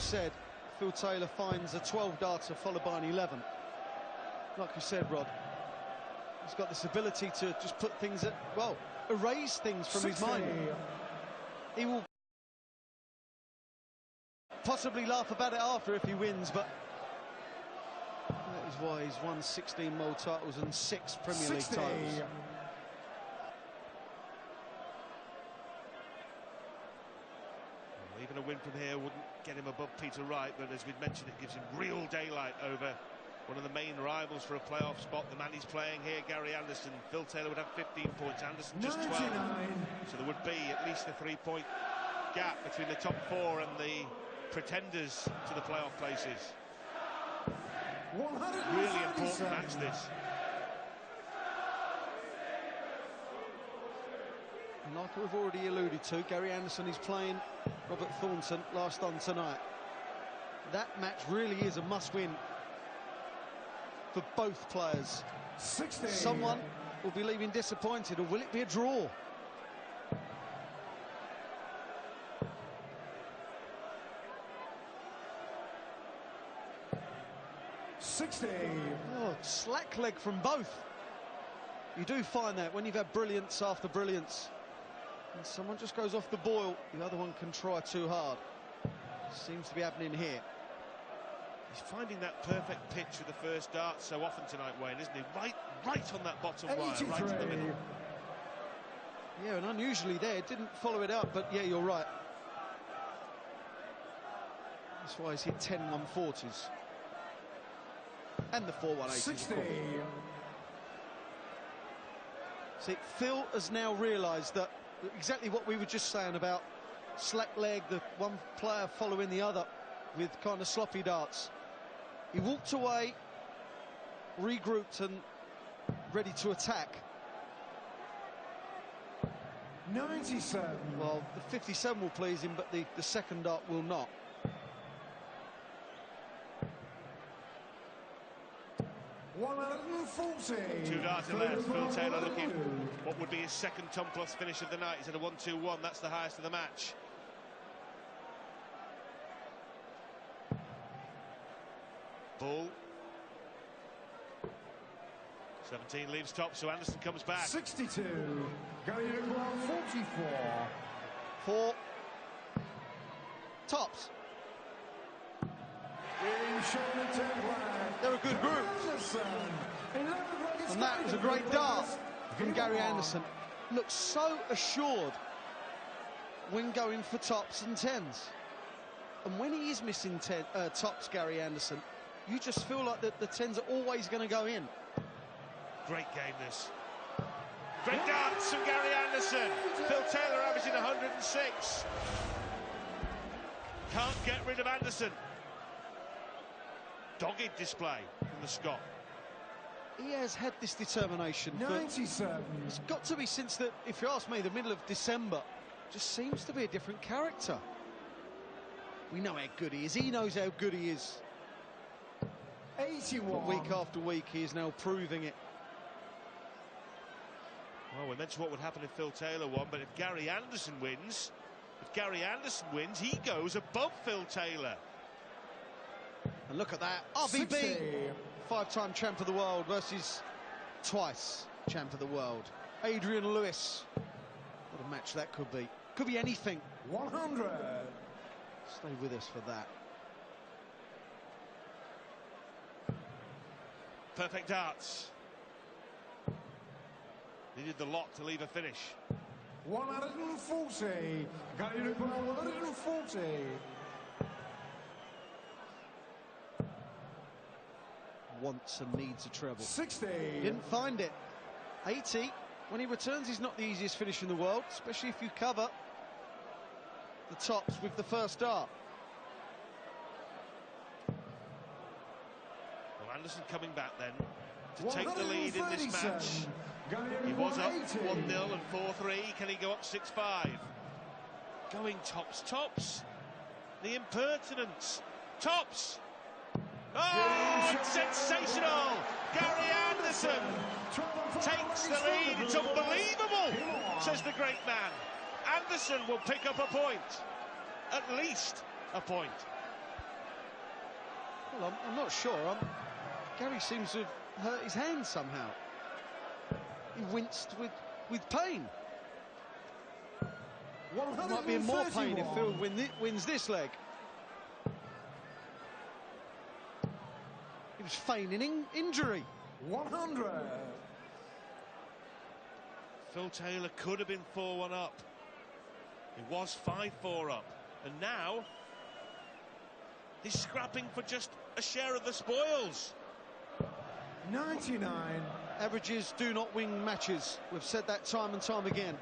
have said, Phil Taylor finds a 12-darter followed by an 11. Like you said, Rod, he's got this ability to just put things at, well, erase things from his mind. He will possibly laugh about it after if he wins, but that is why he's won 16 World titles and 6 Premier League titles. Even a win from here wouldn't get him above Peter Wright, but as we've mentioned, it gives him real daylight over one of the main rivals for a playoff spot. The man he's playing here, Gary Anderson. Phil Taylor would have 15 points, Anderson just 12. So there would be at least a 3-point gap between the top 4 and the pretenders to the playoff places. Really important match, this. Like we've already alluded to, Gary Anderson is playing Robert Thornton last on tonight. That match really is a must-win for both players. 16. Someone will be leaving disappointed, or will it be a draw? Oh, slack leg from both. You do find that when you've had brilliance after brilliance, and someone just goes off the boil, the other one can try too hard. Seems to be happening here. He's finding that perfect pitch with the first dart so often tonight, Wayne, isn't he? Right on that bottom wire, right in the middle. Yeah, and unusually there, didn't follow it up, but yeah, you're right. That's why he's hit 10 140s. And the 4 180s. See, Phil has now realised that exactly what we were just saying about slack leg, the one player following the other with kind of sloppy darts. He walked away, regrouped and ready to attack. 97. Well, the 57 will please him, but the second dart will not. 140. 2 darts left. Phil Taylor looking what would be his second ton plus finish of the night. He's at a 1-2-1. That's the highest of the match. Ball. 17 leaves top, so Anderson comes back. 62. Going to 44. 4 tops. They're a good group. And that was a great dart from Gary Anderson. Looks so assured when going for tops and 10s. And when he is missing tops, Gary Anderson, you just feel like the 10s are always going to go in. Great game, this. Great darts from Gary Anderson. Phil Taylor averaging 106. Can't get rid of Anderson. Dogged display from the Scot. He has had this determination. 97. It's got to be since that, if you ask me, the middle of December. Just seems to be a different character. We know how good he is. He knows how good he is. 81. But week after week, he is now proving it. Well, we mentioned what would happen if Phil Taylor won, but if Gary Anderson wins, he goes above Phil Taylor. And look at that, RBB, 5-time champ of the world versus twice champ of the world, Adrian Lewis. What a match that could be. Could be anything. 100. Stay with us for that. Perfect darts. Needed the lot to leave a finish. 140. Got it 140. Wants and needs a treble. 60. Didn't find it. 80. When he returns, he's not the easiest finish in the world, especially if you cover the tops with the first dart. Well, Anderson coming back then to take the lead in this match. He was up 1-0 and 4-3. Can he go up 6-5? Going tops. The impertinence. Tops. Oh, it's sensational! Gary Anderson takes the lead. It's unbelievable, says the great man. Anderson will pick up a point. At least a point. Well, I'm not sure. Gary seems to have hurt his hand somehow. He winced with pain. There might be more pain if Phil wins this leg. He was feigning injury. 100. Phil Taylor could have been 4-1 up. He was 5-4 up. And now he's scrapping for just a share of the spoils. 99. Averages do not win matches. We've said that time and time again.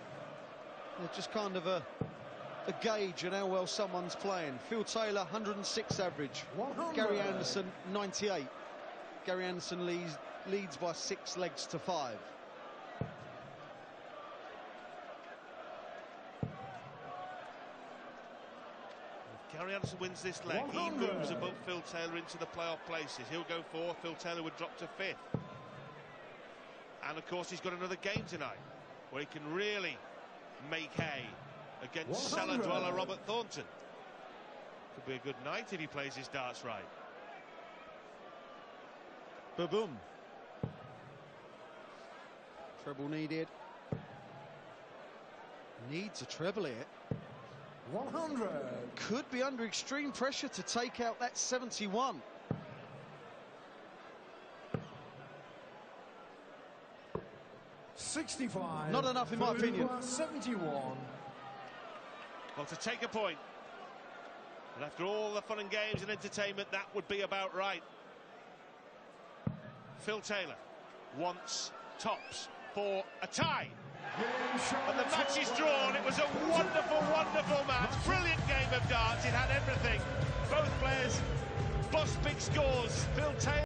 They're just kind of a gauge on how well someone's playing. Phil Taylor, 106 average. 100. Gary Anderson, 98. Gary Anderson leads by 6 legs to 5. If Gary Anderson wins this leg, 100. he moves above Phil Taylor into the playoff places. He'll go 4th. Phil Taylor would drop to 5th. And of course, he's got another game tonight where he can really make hay against 100. cellar dweller Robert Thornton. Could be a good night if he plays his darts right. Ba-boom. Treble needed. Needs a treble here. 100. Could be under extreme pressure to take out that 71. $65. Not enough in my opinion. 71. Well, to take a point, and after all the fun and games and entertainment, that would be about right. Phil Taylor wants tops for a tie. And the match is drawn. It was a wonderful, wonderful match. Brilliant game of darts. It had everything. Both players bossed big scores. Phil Taylor.